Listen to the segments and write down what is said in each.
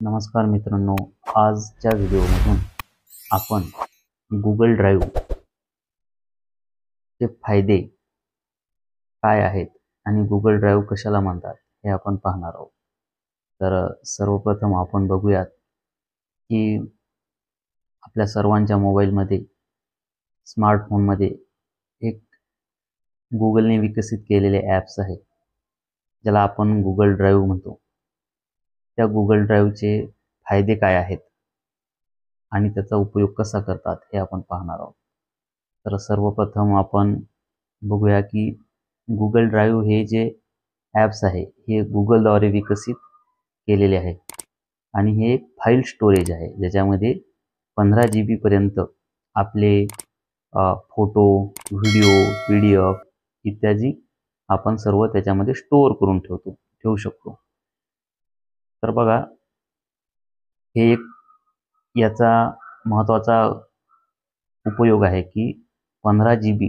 नमस्कार मित्रांनो, आजच्या व्हिडिओमधून आपण गुगल ड्राईव्हचे फायदे काय आहेत आणि गुगल ड्राईव्ह कशाला म्हणतात हे आपण पाहणार आहोत. तर सर्वप्रथम आपण बघूयात की आपल्या सर्वांच्या मोबाईलमध्ये, स्मार्टफोनमध्ये एक गुगलने विकसित केलेले ॲप्स आहेत, ज्याला आपण गुगल ड्राईव्ह म्हणतो. त्या गुगल ड्राईव्हचे फायदे काय आहेत आणि त्याचा उपयोग कसा करतात हे आपण पाहणार आहोत. तर सर्वप्रथम आपण बघूया की गुगल ड्राईव्ह हे जे ॲप्स आहे हे गुगलद्वारे विकसित केलेले आहे आणि हे एक फाईल स्टोरेज आहे, ज्याच्यामध्ये 15 GB पर्यंत आपले फोटो, व्हिडिओ, PDF इत्यादी आपण सर्व त्याच्यामध्ये स्टोअर करून ठेवू शकतो. तर बघा, हे एक याचा महत्त्वाचा उपयोग आहे की 15 GB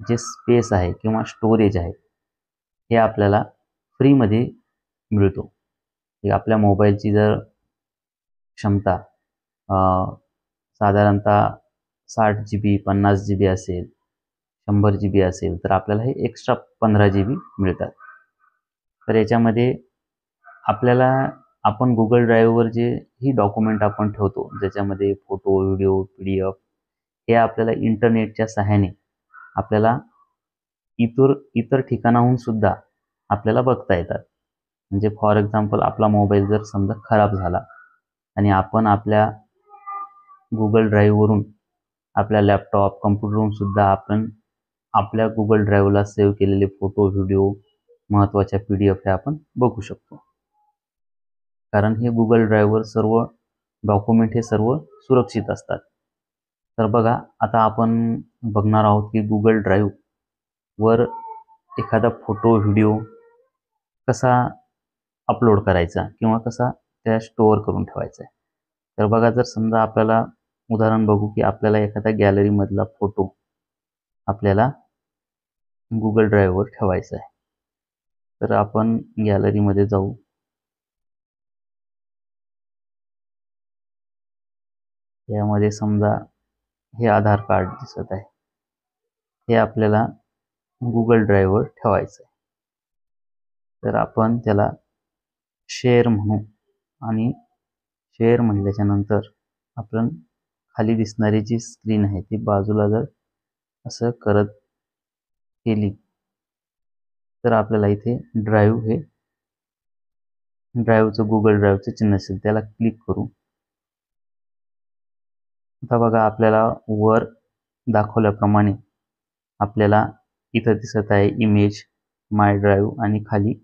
जे स्पेस आहे किंवा स्टोरेज आहे हे आपल्याला फ्रीमध्ये मिळतो. आपल्या मोबाईलची जर क्षमता साधारणतः 60 GB, 50 GB असेल, 100 GB असेल, तर आपल्याला हे एक्स्ट्रा 15 GB मिळतात. तर याच्यामध्ये आपल्याला आपण गुगल ड्राईव्हवर जे ही डॉक्युमेंट आपण ठेवतो, ज्याच्यामध्ये फोटो, व्हिडिओ, PDF हे आपल्याला इंटरनेटच्या सहाय्याने आपल्याला इतर ठिकाणाहून सुद्धा आपल्याला बघता येतात. म्हणजे फॉर एक्झाम्पल, आपला मोबाईल जर समजा खराब झाला आणि आपण आपल्या गुगल ड्राईव्हवरून आपल्या लॅपटॉप, कम्प्युटरवरून सुद्धा आपण आपल्या गुगल ड्राईव्हला सेव्ह केलेले फोटो, व्हिडिओ, महत्त्वाच्या PDF हे आपण बघू शकतो. कारण हे गुगल ड्राईव्हवर सर्व डॉक्युमेंट हे सर्व सुरक्षित असतात. तर बघा, आता आपण बघणार आहोत की गुगल ड्राईव्हवर एखादा फोटो, व्हिडिओ कसा अपलोड करायचा किंवा कसा त्या स्टोअर करून ठेवायचा आहे. तर बघा, जर समजा आपल्याला उदाहरण बघू की आपल्याला एखाद्या गॅलरीमधला फोटो आपल्याला गुगल ड्राईव्हवर ठेवायचा आहे. तर आपण गॅलरीमध्ये जाऊ. यामध्ये समजा हे आधार कार्ड दिसत आहे, हे आपल्याला गुगल ड्राईव्हवर ठेवायचं आहे. तर आपण त्याला शेअर म्हणू आणि शेअर म्हटल्याच्या नंतर आपण खाली दिसणारी जी स्क्रीन आहे ती बाजूला जर असं करत केली तर आपल्याला इथे गुगल ड्राईव्हचं चिन्ह असेल, त्याला क्लिक करू. आता बघा, आपल्याला वर दाखवल्याप्रमाणे आपल्याला इथं दिसत आहे इमेज, माय ड्राईव्ह आणि खाली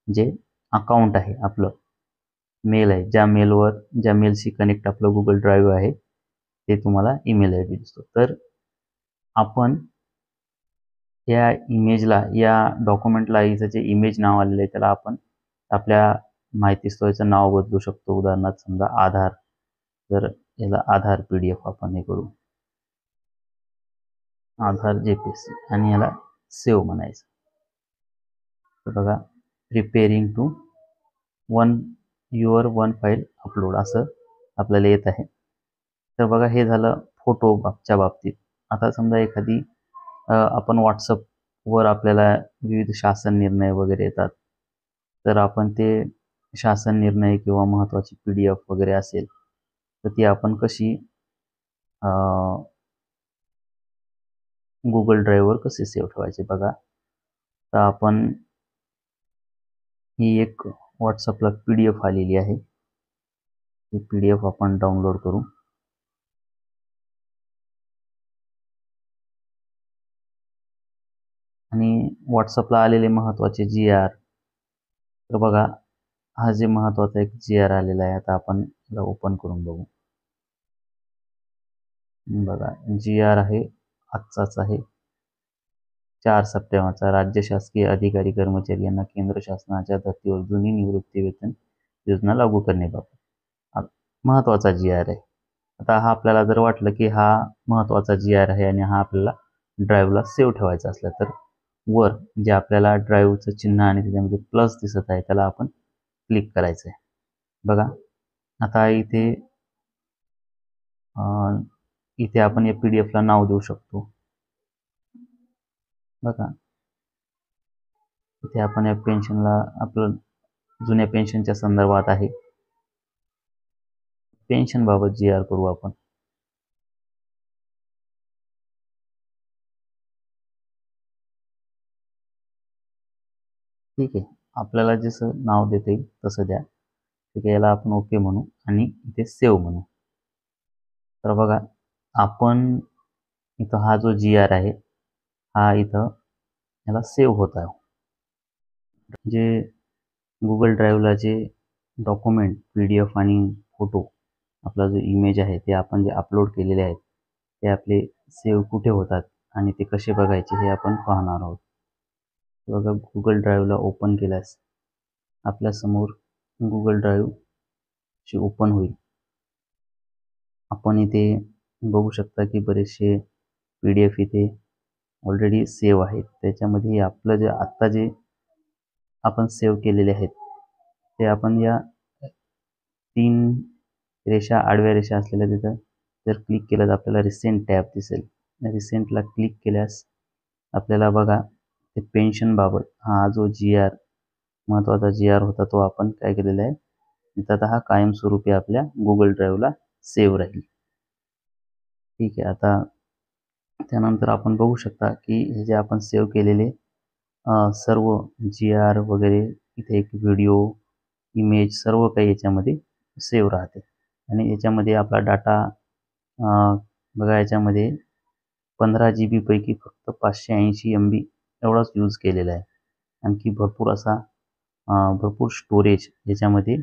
जे अकाउंट आहे, आपलं मेल आहे, ज्या मेलशी कनेक्ट आपलं गुगल ड्राईव्ह आहे ते तुम्हाला ईमेल ID दिसतो. तर आपण या इमेजला, या डॉक्युमेंटला इथं जे इमेज नाव आलेलं आहे त्याला आपण आपल्या माहिती स्थळाचं नाव बदलू शकतो. उदाहरणार्थ समजा आधार, तर याला आधार PDF आपण हे करू, आधार JPG, आणि याला सेव्ह म्हणायचं. तर बघा, preparing to one file upload असं आपल्याला येत आहे. तर बघा, हे झालं फोटोच्या बाबतीत. आता समजा एखादी आपण WhatsAppवर आपल्याला विविध शासन निर्णय वगैरे येतात, तर आपण ते शासन निर्णय किंवा महत्त्वाची PDF वगैरे असेल तर ती आपण कशी गुगल ड्राईव्हवर कसे सेव्ह ठेवायचे. बघा, तर आपण ही एक WhatsAppला PDF आलेली आहे, ही PDF आपण डाउनलोड करू. आणि WhatsAppला आलेले महत्त्वाचे GR, तर बघा, हा जे महत्त्वाचा एक GR आलेला आहे, आता आपण याला ओपन करून बघू. बघा, GR आहे, आजचाच आहे, 4 सप्टेंबरचा. राज्य शासकीय अधिकारी कर्मचारी यांना केंद्र शासनाच्या धर्तीवर जुनी निवृत्ती वेतन योजना लागू करण्याबाबत महत्त्वाचा GR आहे. आता हा आपल्याला जर वाटलं की हा महत्त्वाचा GR आहे आणि हा आपल्याला ड्राईव्हला सेव्ह ठेवायचा असला, तर वर जे आपल्याला ड्राईव्हचं चिन्ह आणि त्याच्यामध्ये प्लस दिसत आहे त्याला आपण क्लिक करायचं आहे. बघा आता इथे आपण या PDF ला नाव देऊ शकतो. बघा इथे आपण या पेन्शनला आपलं जुन्या पेन्शनच्या संदर्भात आहे. पेन्शन बाबत GR करू आपण. ठीक आहे. आपल्याला जसं नाव देता येईल तसं द्या. ठीक आहे. याला आपण ओके म्हणू आणि इथे सेव्ह म्हणू. तर बघा आपण इथं हा जो GR आहे हा इथं याला सेव्ह होत आहे. जे Google ड्राईव्हला जे डॉक्युमेंट PDF आणि फोटो आपला जो इमेज आहे ते आपण जे अपलोड केलेले आहेत ते आपले सेव्ह कुठे होतात आणि ते कसे बघायचे हे आपण पाहणार आहोत. बघा Google ड्राईव्हला ओपन केल्यास आपल्यासमोर Google ड्राईव्ह ओपन होईल. आपण इथे बघू शकता की बरेचसे PDF इथे ऑलरेडी सेव्ह आहेत. त्याच्यामध्ये आपलं जे आत्ता जे आपण सेव्ह केलेले आहेत ते आपण या 3 रेषा आडव्या रेषा असलेल्या तिथं जर क्लिक केलं तर आपल्याला रिसेंट टॅब दिसेल. रिसेंटला क्लिक केल्यास आपल्याला बघा ते पेन्शनबाबत हा जो GR महत्त्वाचा GR होता तो आपण काय केलेला आहे इथं आता हा कायमस्वरूपी आपल्या Google ड्राईव्हला सेव्ह राहील. ठीक आहे. आता त्यानंतर आपण बघू शकता की हे जे आपण सेव्ह केलेले सर्व GR वगैरे इथे एक व्हिडिओ, इमेज सर्व काही याच्यामध्ये सेव्ह राहते आणि याच्यामध्ये आपला डाटा बघा याच्यामध्ये 15 GB पैकी फक्त 580 MB एवढाच यूज केलेला आहे. आणखी भरपूर स्टोरेज याच्यामध्ये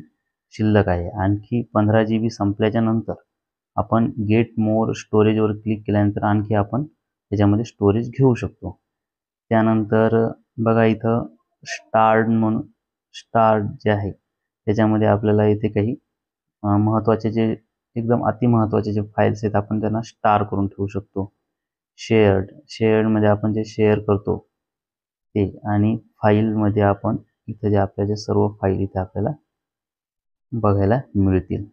शिल्लक आहे. आणखी 15 GB संपल्याच्या नंतर आपण गेट मोर स्टोरेजवर क्लिक केल्यानंतर आणखी आपण त्याच्यामध्ये स्टोरेज घेऊ शकतो. त्यानंतर बघा इथं स्टार्ट जे आहे त्याच्यामध्ये आपल्याला इथे काही महत्त्वाचे जे एकदम अतिमहत्त्वाचे जे फाईल्स आहेत आपण त्यांना स्टार करून ठेवू शकतो. शेअर्डमध्ये आपण जे शेअर करतो ते आणि फाईलमध्ये आपण इथं जे आपल्या जे सर्व फाईल इथे आपल्याला बघायला मिळतील.